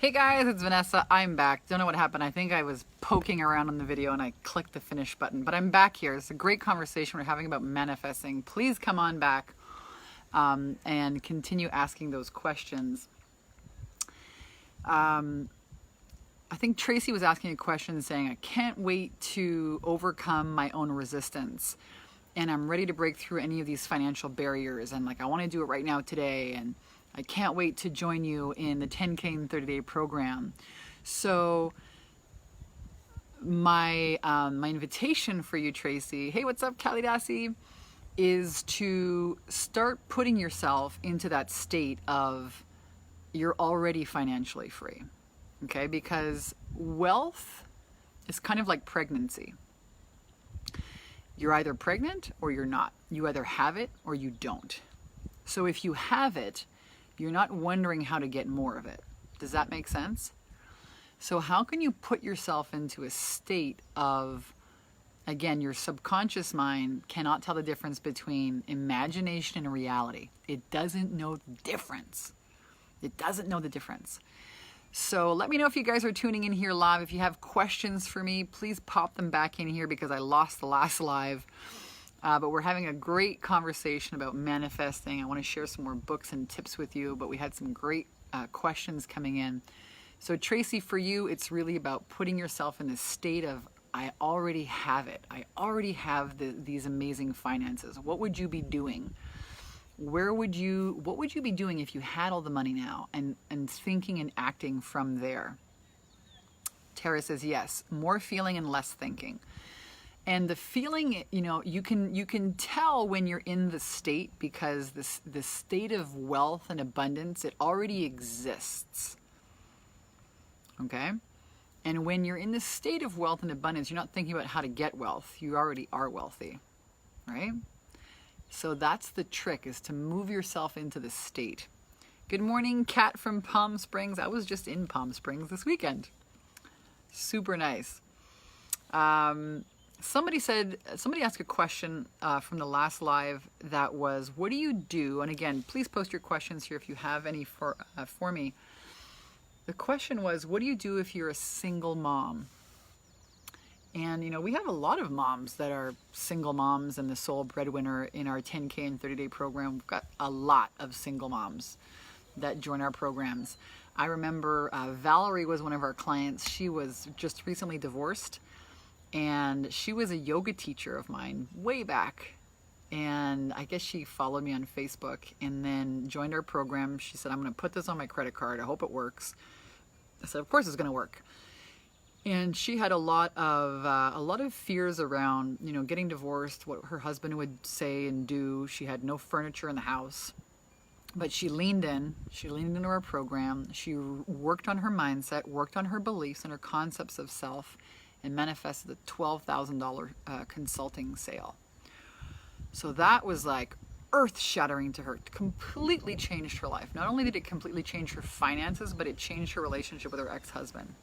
Hey guys, it's Vanessa. I'm back. Don't know what happened. I think I was poking around on the video and I clicked the finish button, but I'm back here. It's a great conversation we're having about manifesting. Please come on back and continue asking those questions. I think Tracy was asking a question saying, I can't wait to overcome my own resistance and I'm ready to break through any of these financial barriers and I want to do it right now today, and I can't wait to join you in the 10K in 30-day program. So my invitation for you, Tracy, hey, what's up, Kalidasi, is to start putting yourself into that state of you're already financially free, okay? Because wealth is kind of like pregnancy. You're either pregnant or you're not. You either have it or you don't. So if you have it, you're not wondering how to get more of it. Does that make sense? So how can you put yourself into a state of, again, your subconscious mind cannot tell the difference between imagination and reality. It doesn't know the difference. It doesn't know the difference. So let me know if you guys are tuning in here live. If you have questions for me, please pop them back in here because I lost the last live. But we're having a great conversation about manifesting. I want to share some more books and tips with you, but we had some great questions coming in. So Tracy, for you, it's really about putting yourself in this state of, I already have it. I already have these amazing finances. What would you be doing? What would you be doing if you had all the money now? And thinking and acting from there. Tara says, yes, more feeling and less thinking. And the feeling, you can tell when you're in the state because this state of wealth and abundance, it already exists. Okay? And when you're in the state of wealth and abundance, you're not thinking about how to get wealth. You already are wealthy, right? So that's the trick, is to move yourself into the state. Good morning, Kat from Palm Springs. I was just in Palm Springs this weekend. Super nice. Somebody asked a question from the last live that was, what do you do? And again, please post your questions here if you have any for me. The question was, what do you do if you're a single mom? And, we have a lot of moms that are single moms and the sole breadwinner in our 10K and 30-day program. We've got a lot of single moms that join our programs. I remember Valerie was one of our clients. She was just recently divorced. And she was a yoga teacher of mine way back. And I guess she followed me on Facebook and then joined our program. She said, I'm going to put this on my credit card. I hope it works. I said, of course it's going to work. And she had a lot of fears around, getting divorced, what her husband would say and do. She had no furniture in the house. But she leaned in. She leaned into our program. She worked on her mindset, worked on her beliefs and her concepts of self, and manifested a $12,000 consulting sale. So that was like earth-shattering to her. It completely changed her life. Not only did it completely change her finances, but it changed her relationship with her ex-husband.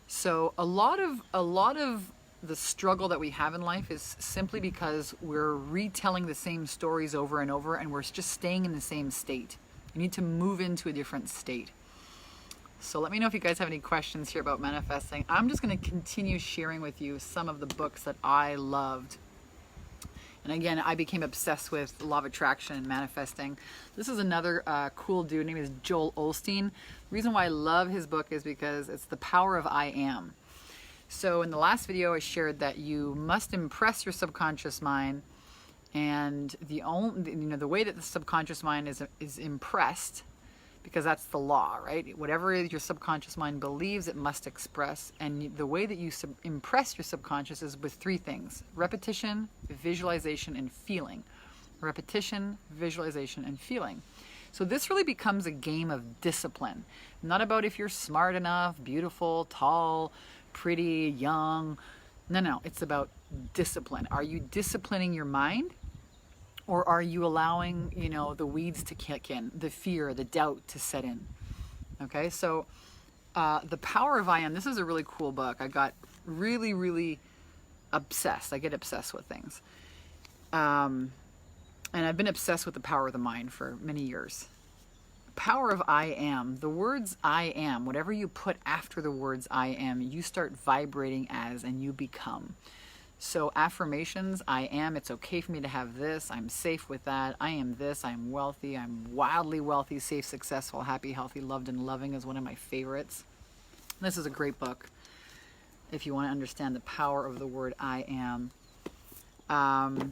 So a lot of the struggle that we have in life is simply because we're retelling the same stories over and over, and we're just staying in the same state. You need to move into a different state. So let me know if you guys have any questions here about manifesting. I'm just going to continue sharing with you some of the books that I loved. And again, I became obsessed with law of attraction and manifesting. This is another cool dude. His name is Joel Osteen. The reason why I love his book is because it's the power of I am. So in the last video, I shared that you must impress your subconscious mind. And the way that the subconscious mind is impressed, because that's the law, right? Whatever your subconscious mind believes, it must express. And the way that you impress your subconscious is with three things: repetition, visualization, and feeling. Repetition, visualization, and feeling. So this really becomes a game of discipline. Not about if you're smart enough, beautiful, tall, pretty, young. No. It's about discipline. Are you disciplining your mind? Or are you allowing, the weeds to kick in, the fear, the doubt to set in? Okay, so The Power of I Am, this is a really cool book. I got really, really obsessed. I get obsessed with things. And I've been obsessed with the power of the mind for many years. power of I am. The words I am, whatever you put after the words I am, you start vibrating as and you become. So affirmations, I am, it's okay for me to have this, I'm safe with that, I am this, I'm wealthy, I'm wildly wealthy, safe, successful, happy, healthy, loved, and loving is one of my favorites. This is a great book if you want to understand the power of the word I am.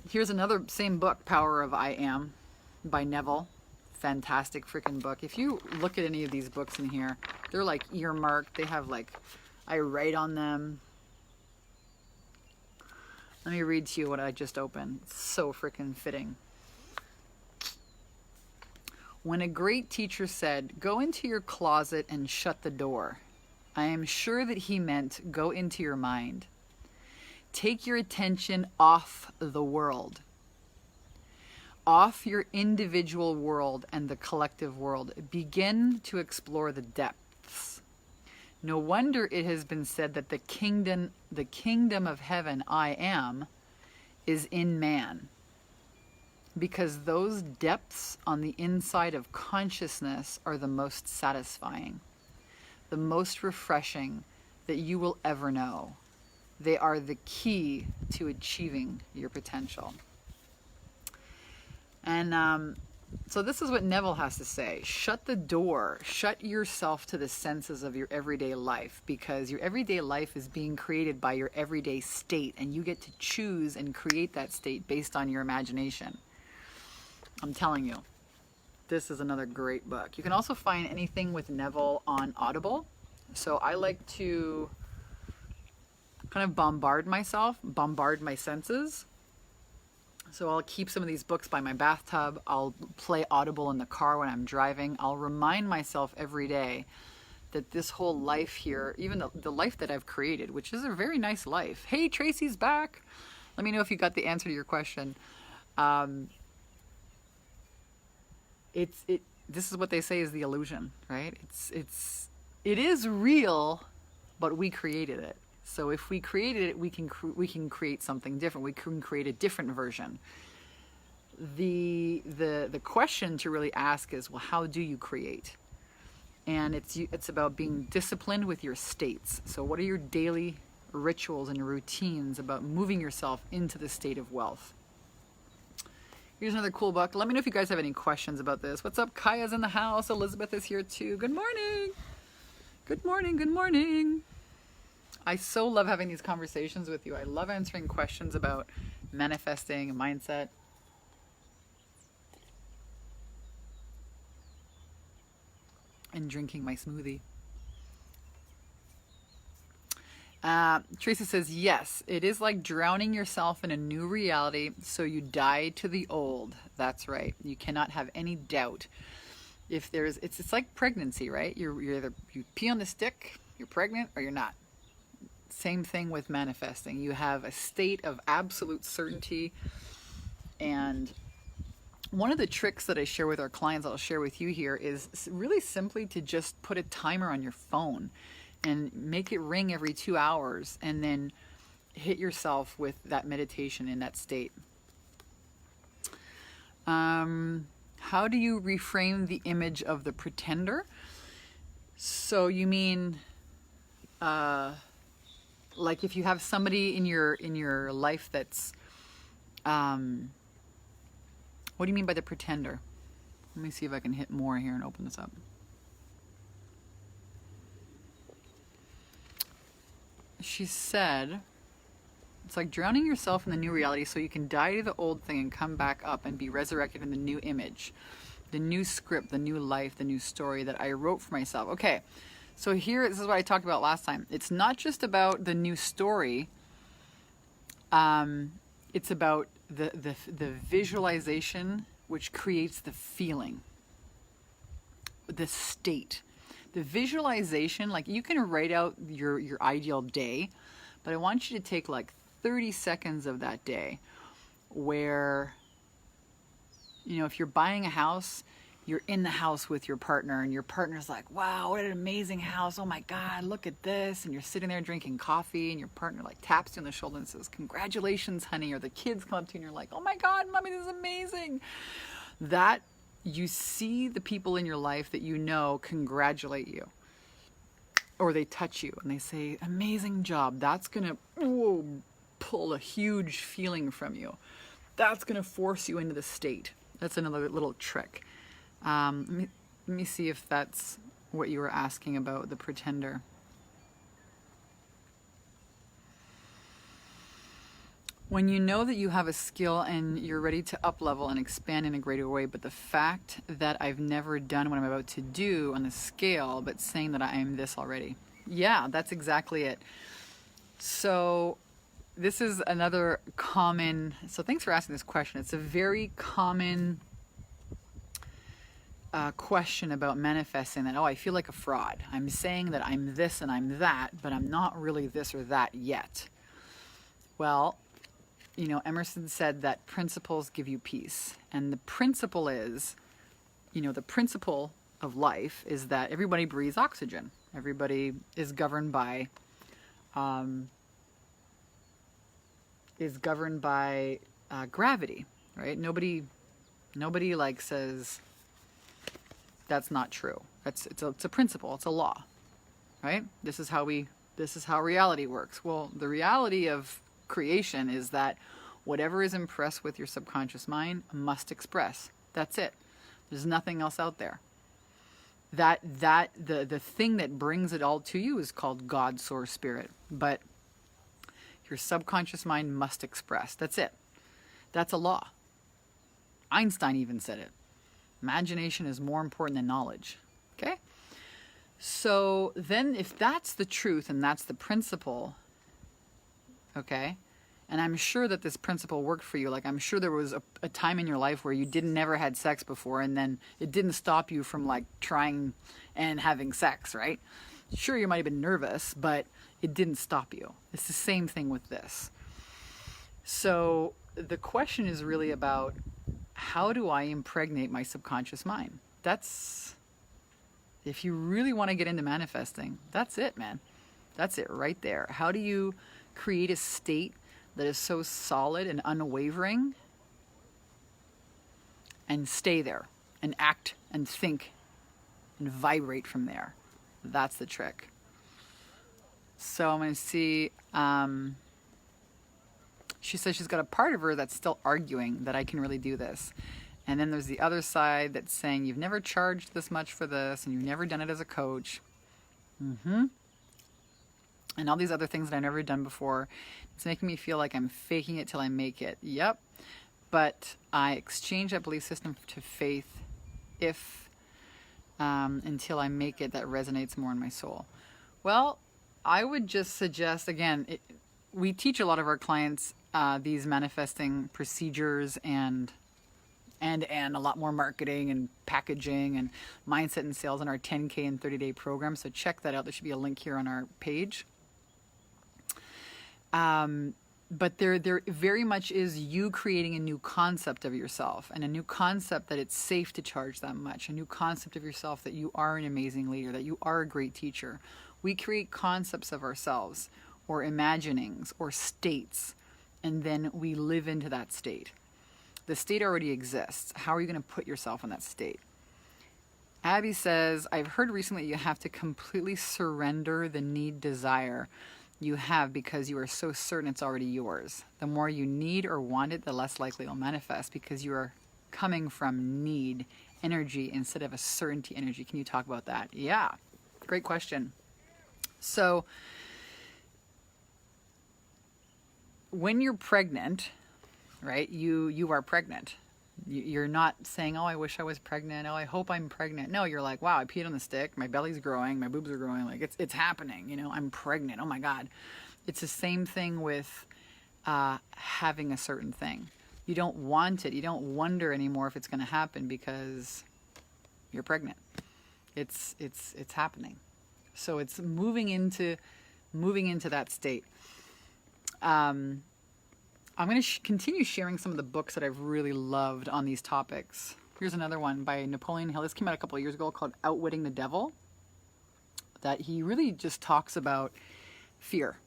Here's another same book, Power of I Am by Neville. Fantastic freaking book. If you look at any of these books in here, they're like earmarked. They have like, I write on them. Let me read to you what I just opened. It's so freaking fitting. When a great teacher said, "Go into your closet and shut the door," I am sure that he meant go into your mind. Take your attention off the world. Off your individual world and the collective world. Begin to explore the depths. No wonder it has been said that the kingdom of heaven, I am, is in man. Because those depths on the inside of consciousness are the most satisfying, the most refreshing that you will ever know. They are the key to achieving your potential. And so this is what Neville has to say. Shut the door. Shut yourself to the senses of your everyday life, because your everyday life is being created by your everyday state, and you get to choose and create that state based on your imagination. I'm telling you, this is another great book. You can also find anything with Neville on Audible. So I like to kind of bombard myself, bombard my senses. So I'll keep some of these books by my bathtub. I'll play Audible in the car when I'm driving. I'll remind myself every day that this whole life here, even the life that I've created, which is a very nice life. Hey, Tracy's back. Let me know if you got the answer to your question. This is what they say is the illusion, right? It is real, but we created it. So if we created it, we can create something different. We can create a different version. The question to really ask is, well, how do you create? And it's about being disciplined with your states. So what are your daily rituals and routines about moving yourself into the state of wealth? Here's another cool book. Let me know if you guys have any questions about this. What's up? Kaya's in the house. Elizabeth is here too. Good morning. Good morning. Good morning. I so love having these conversations with you. I love answering questions about manifesting, mindset. And drinking my smoothie. Tracy says, yes, it is like drowning yourself in a new reality, so you die to the old. That's right. You cannot have any doubt. It's like pregnancy, right? You're either you pee on the stick, you're pregnant, or you're not. Same thing with manifesting. You have a state of absolute certainty. And one of the tricks that I share with our clients, I'll share with you here, is really simply to just put a timer on your phone and make it ring every 2 hours, and then hit yourself with that meditation in that state. How do you reframe the image of the pretender? So you mean, like if you have somebody in your life that's, what do you mean by the pretender? Let me see if I can hit more here and open this up. She said, it's like drowning yourself in the new reality so you can die to the old thing and come back up and be resurrected in the new image, the new script, the new life, the new story that I wrote for myself. Okay, so here, this is what I talked about last time. It's not just about the new story. It's about the visualization, which creates the feeling, the state. The visualization, like you can write out your ideal day, but I want you to take like 30 seconds of that day where, you know, if you're buying a house, you're in the house with your partner and your partner's like, wow, what an amazing house. Oh my God, look at this. And you're sitting there drinking coffee and your partner like taps you on the shoulder and says, congratulations, honey. Or the kids come up to you and you're like, oh my God, mommy, this is amazing. That you see the people in your life that you know congratulate you, or they touch you and they say, amazing job. That's going to pull a huge feeling from you. That's going to force you into the state. That's another little trick. Let me see if that's what you were asking about, the pretender. When you know that you have a skill and you're ready to up level and expand in a greater way, but the fact that I've never done what I'm about to do on the scale, but saying that I am this already. Yeah, that's exactly it. So this is another common, so thanks for asking this question. It's a very common question about manifesting, that, oh, I feel like a fraud. I'm saying that I'm this and I'm that, but I'm not really this or that yet. Well, you know, Emerson said that principles give you peace. And the principle is, you know, the principle of life is that everybody breathes oxygen. Everybody is governed by, gravity, right? Nobody like says that's not true. It's a principle. It's a law, right? This is how reality works. Well, the reality of creation is that whatever is impressed with your subconscious mind must express. That's it. There's nothing else out there. The thing that brings it all to you is called God, Source, Spirit. But your subconscious mind must express. That's it. That's a law. Einstein even said it. Imagination is more important than knowledge. Okay? So then if that's the truth and that's the principle, okay, and I'm sure that this principle worked for you. Like, I'm sure there was a time in your life where you never had sex before, and then it didn't stop you from like trying and having sex, right? Sure, you might have been nervous, but it didn't stop you. It's the same thing with this. So the question is really about, how do I impregnate my subconscious mind? That's, if you really want to get into manifesting, that's it, man. That's it right there. How do you create a state that is so solid and unwavering and stay there and act and think and vibrate from there? That's the trick. So I'm going to see, she says she's got a part of her that's still arguing that I can really do this. And then there's the other side that's saying, you've never charged this much for this and you've never done it as a coach. And all these other things that I've never done before. It's making me feel like I'm faking it till I make it. Yep. But I exchange that belief system to faith until I make it, that resonates more in my soul. Well, I would just suggest, again, we teach a lot of our clients these manifesting procedures and a lot more marketing and packaging and mindset and sales in our 10K and 30-day program. So check that out. There should be a link here on our page. But there very much is you creating a new concept of yourself, and a new concept that it's safe to charge that much, a new concept of yourself that you are an amazing leader, that you are a great teacher. We create concepts of ourselves, or imaginings, or states, and then we live into that state. The state already exists. How are you going to put yourself in that state? Abby says, I've heard recently you have to completely surrender the need desire you have because you are so certain it's already yours. The more you need or want it, the less likely it'll manifest because you are coming from need energy instead of a certainty energy. Can you talk about that? Yeah, great question. So when you're pregnant, right, you are pregnant. You're not saying, oh, I wish I was pregnant. Oh, I hope I'm pregnant. No, you're like, wow, I peed on the stick. My belly's growing. My boobs are growing. Like it's happening. You know, I'm pregnant. Oh my God. It's the same thing with having a certain thing. You don't want it. You don't wonder anymore if it's going to happen because you're pregnant. It's happening. So it's moving into that state. I'm going to continue sharing some of the books that I've really loved on these topics. Here's another one by Napoleon Hill. This came out a couple of years ago, called Outwitting the Devil. That he really just talks about fear.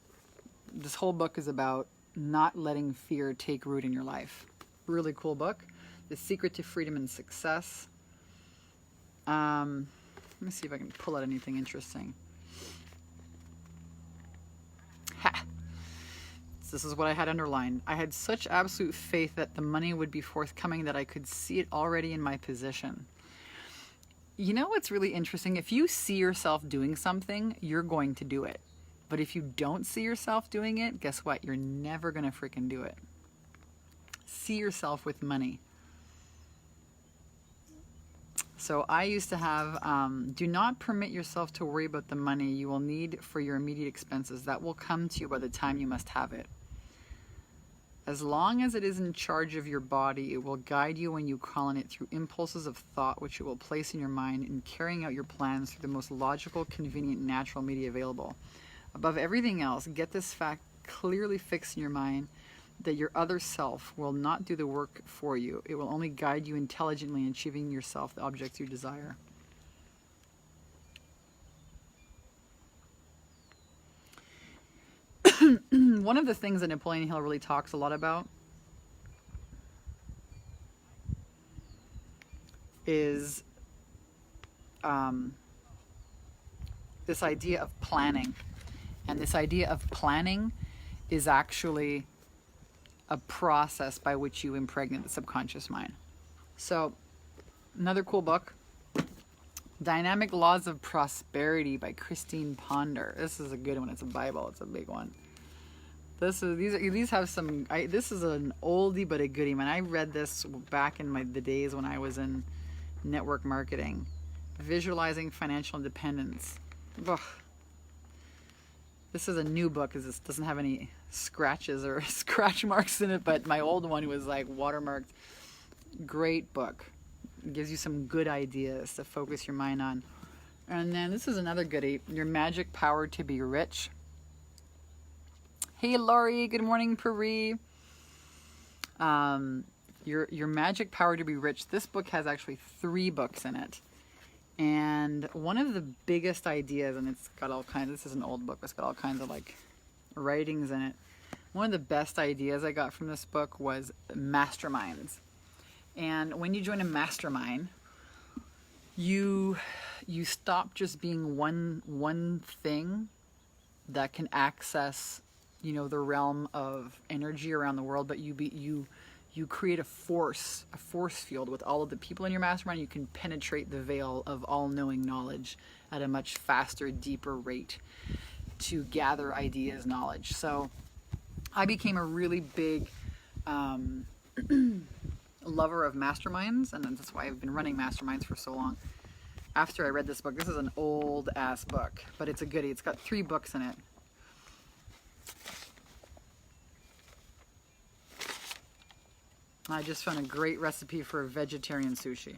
This whole book is about not letting fear take root in your life. Really cool book. The Secret to Freedom and Success. Let me see if I can pull out anything interesting. Ha! This is what I had underlined. I had such absolute faith that the money would be forthcoming that I could see it already in my position. You know what's really interesting? If you see yourself doing something, you're going to do it. But if you don't see yourself doing it, guess what? You're never going to freaking do it. See yourself with money. So I used to have, do not permit yourself to worry about the money you will need for your immediate expenses. That will come to you by the time you must have it. As long as it is in charge of your body, it will guide you when you call on it through impulses of thought, which it will place in your mind in carrying out your plans through the most logical, convenient, natural media available. Above everything else, get this fact clearly fixed in your mind that your other self will not do the work for you. It will only guide you intelligently in achieving yourself the objects you desire. One of the things that Napoleon Hill really talks a lot about is this idea of planning. And this idea of planning is actually a process by which you impregnate the subconscious mind. So, another cool book, Dynamic Laws of Prosperity by Christine Ponder. This is a good one. It's a Bible. It's a big one. These have some. This is an oldie but a goodie. Man, I read this back in the days when I was in network marketing. Visualizing Financial Independence. Ugh. This is a new book because this doesn't have any scratches or scratch marks in it, but my old one was like watermarked. Great book. It gives you some good ideas to focus your mind on. And then this is another goodie, Your Magic Power to Be Rich. Hey Laurie, good morning, Puri. Your Magic Power to Be Rich. This book has actually 3 books in it. And one of the biggest ideas, and it's got all kinds, this is an old book, it's got all kinds of like writings in it. One of the best ideas I got from this book was masterminds. And when you join a mastermind, you stop just being one thing that can access, the realm of energy around the world, but you create a force field with all of the people in your mastermind. You can penetrate the veil of all-knowing knowledge at a much faster, deeper rate to gather ideas, knowledge. So I became a really big lover of masterminds, and that's why I've been running masterminds for so long. After I read this book, this is an old-ass book, but it's a goodie. It's got 3 books in it. I just found a great recipe for vegetarian sushi.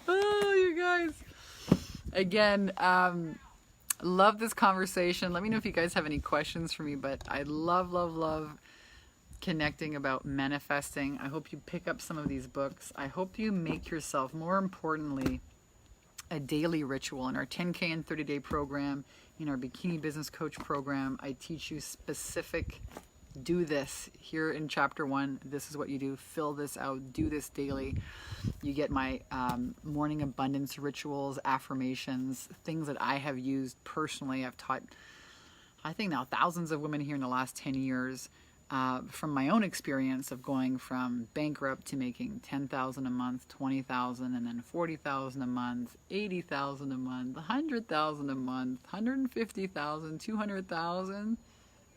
Oh, you guys. Again, love this conversation. Let me know if you guys have any questions for me, but I love connecting about manifesting. I hope you pick up some of these books. I hope you make yourself, more importantly, a daily ritual. In our 10K and 30-day program, in our Bikini Business Coach program, I teach you specific, do this here in chapter 1. This is what you do. Fill this out. Do this daily. You get my morning abundance rituals, affirmations, things that I have used personally. I've taught, I think now, thousands of women here in the last 10 years from my own experience of going from bankrupt to making $10,000 a month, $20,000, and then $40,000 a month, $80,000 a month, $100,000 a month, $150,000, $200,000.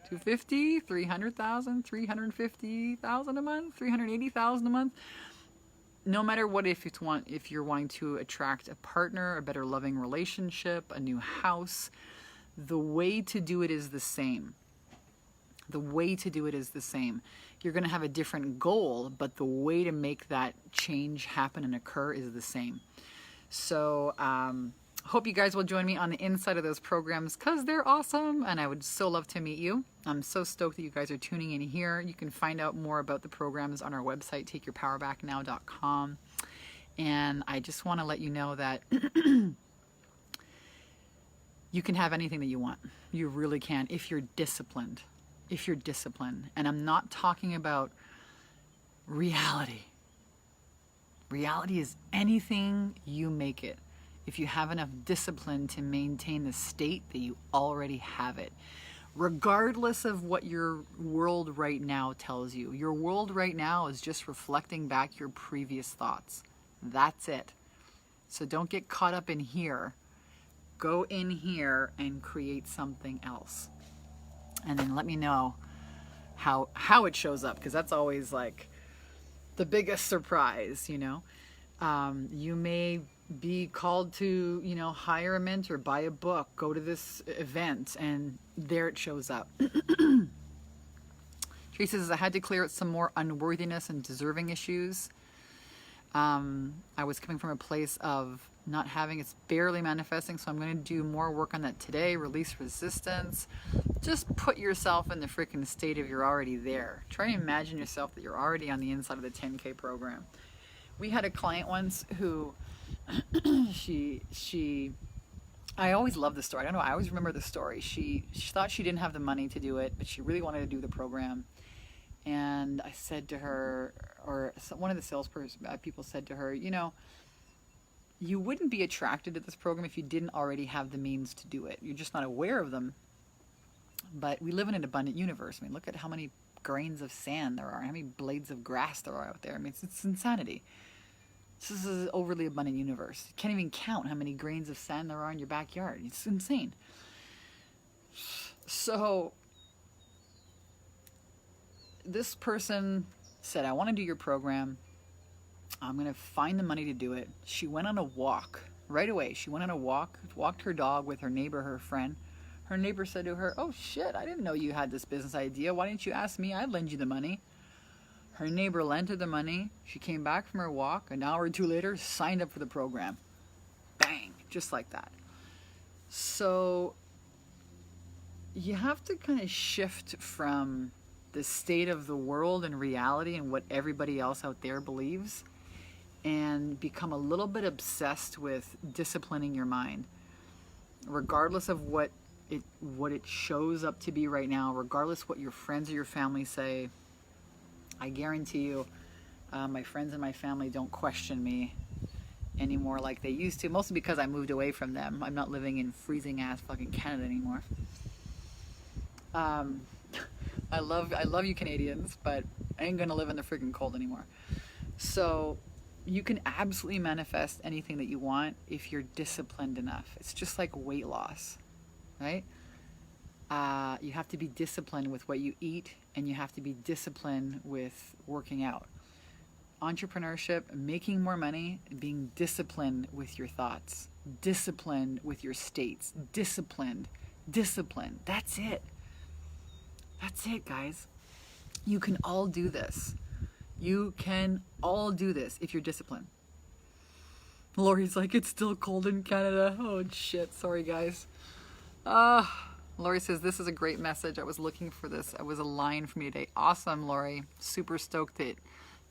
250, 300,000, 350,000 a month, 380,000 a month. No matter what, if you're wanting to attract a partner, a better loving relationship, a new house, the way to do it is the same. The way to do it is the same. You're going to have a different goal, but the way to make that change happen and occur is the same. So, hope you guys will join me on the inside of those programs because they're awesome and I would so love to meet you. I'm so stoked that you guys are tuning in here. You can find out more about the programs on our website, takeyourpowerbacknow.com. And I just want to let you know that you can have anything that you want. You really can if you're disciplined. If you're disciplined. And I'm not talking about reality. Reality is anything you make it. If you have enough discipline to maintain the state that you already have it. Regardless of what your world right now tells you. Your world right now is just reflecting back your previous thoughts. That's it. So don't get caught up in here. Go in here and create something else. And then let me know how it shows up, because that's always like the biggest surprise, you know. You may be called to, you know, hire a mentor, buy a book, go to this event, and there it shows up. Tracy says, I had to clear out some more unworthiness and deserving issues. I was coming from a place of not having, it's barely manifesting, so I'm going to do more work on that today. Release resistance. Just put yourself in the freaking state of you're already there. Try to imagine yourself that you're already on the inside of the 10K program. We had a client once who I always love the story. I don't know, I always remember the story. She thought she didn't have the money to do it, but she really wanted to do the program. And I said to her, or one of the salesperson people said to her, you know, you wouldn't be attracted to this program if you didn't already have the means to do it. You're just not aware of them. But we live in an abundant universe. I mean, look at how many grains of sand there are, how many blades of grass there are out there. I mean, it's insanity. This is an overly abundant universe. You can't even count how many grains of sand there are in your backyard. It's insane. So this person said, I want to do your program. I'm going to find the money to do it. She went on a walk right away. She went on a walk, walked her dog with her neighbor, her friend. Her neighbor said to her, oh shit, I didn't know you had this business idea. Why didn't you ask me? I'd lend you the money. Her neighbor lent her the money. She came back from her walk. An hour or two later, signed up for the program. Bang, just like that. So you have to kind of shift from the state of the world and reality and what everybody else out there believes, and become a little bit obsessed with disciplining your mind, regardless of what it shows up to be right now, regardless what your friends or your family say. I guarantee you, my friends and my family don't question me anymore like they used to, mostly because I moved away from them. I'm not living in freezing ass fucking Canada anymore. I love you Canadians, but I ain't gonna live in the freaking cold anymore. So you can absolutely manifest anything that you want if you're disciplined enough. It's just like weight loss, right? You have to be disciplined with what you eat, and you have to be disciplined with working out. Entrepreneurship, making more money, being disciplined with your thoughts, disciplined with your states, disciplined. That's it. That's it, guys. You can all do this. You can all do this if you're disciplined. Lori's like, it's still cold in Canada. Oh, shit. Sorry, guys. Lori says, this is a great message. I was looking for this. It was a line for me today. Awesome, Lori. Super stoked that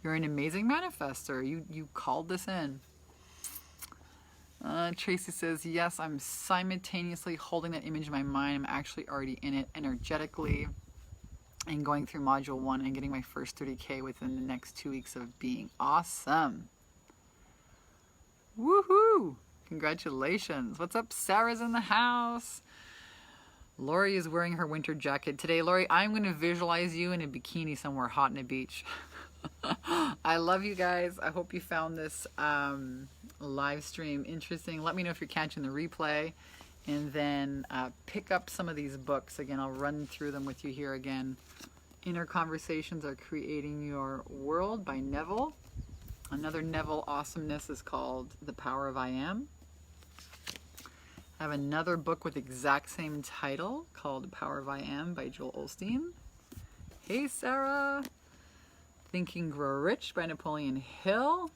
you're an amazing manifester. You called this in. Tracy says, yes, I'm simultaneously holding that image in my mind. I'm actually already in it energetically, and going through module 1 and getting my first 30K within the next 2 weeks of being awesome. Woohoo! Congratulations. What's up? Sarah's in the house. Lori is wearing her winter jacket today. Lori, I'm going to visualize you in a bikini somewhere hot on a beach. I love you guys. I hope you found this live stream interesting. Let me know if you're catching the replay. And then pick up some of these books. Again, I'll run through them with you here again. Inner Conversations Are Creating Your World by Neville. Another Neville awesomeness is called The Power of I Am. I have another book with the exact same title called The Power of I Am by Joel Osteen. Hey, Sarah. Think and Grow Rich by Napoleon Hill.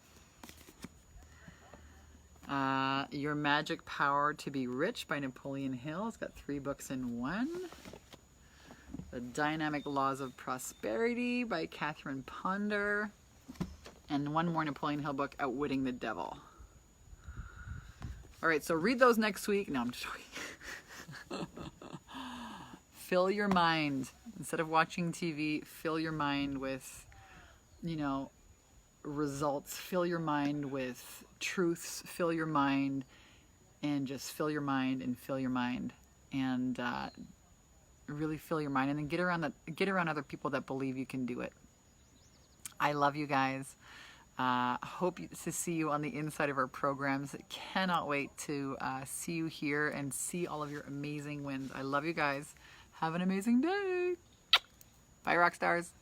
Your Magic Power to Be Rich by Napoleon Hill. It's got 3 books in one. The Dynamic Laws of Prosperity by Catherine Ponder. And one more Napoleon Hill book, Outwitting the Devil. All right, so read those next week. No, I'm just joking. Fill your mind. Instead of watching TV, fill your mind with, you know, results. Fill your mind with truths. Fill your mind and just fill your mind and fill your mind and really fill your mind. And then get around other people that believe you can do it. I love you guys. Hope to see you on the inside of our programs. Cannot wait to see you here and see all of your amazing wins. I love you guys. Have an amazing day. Bye, rock stars.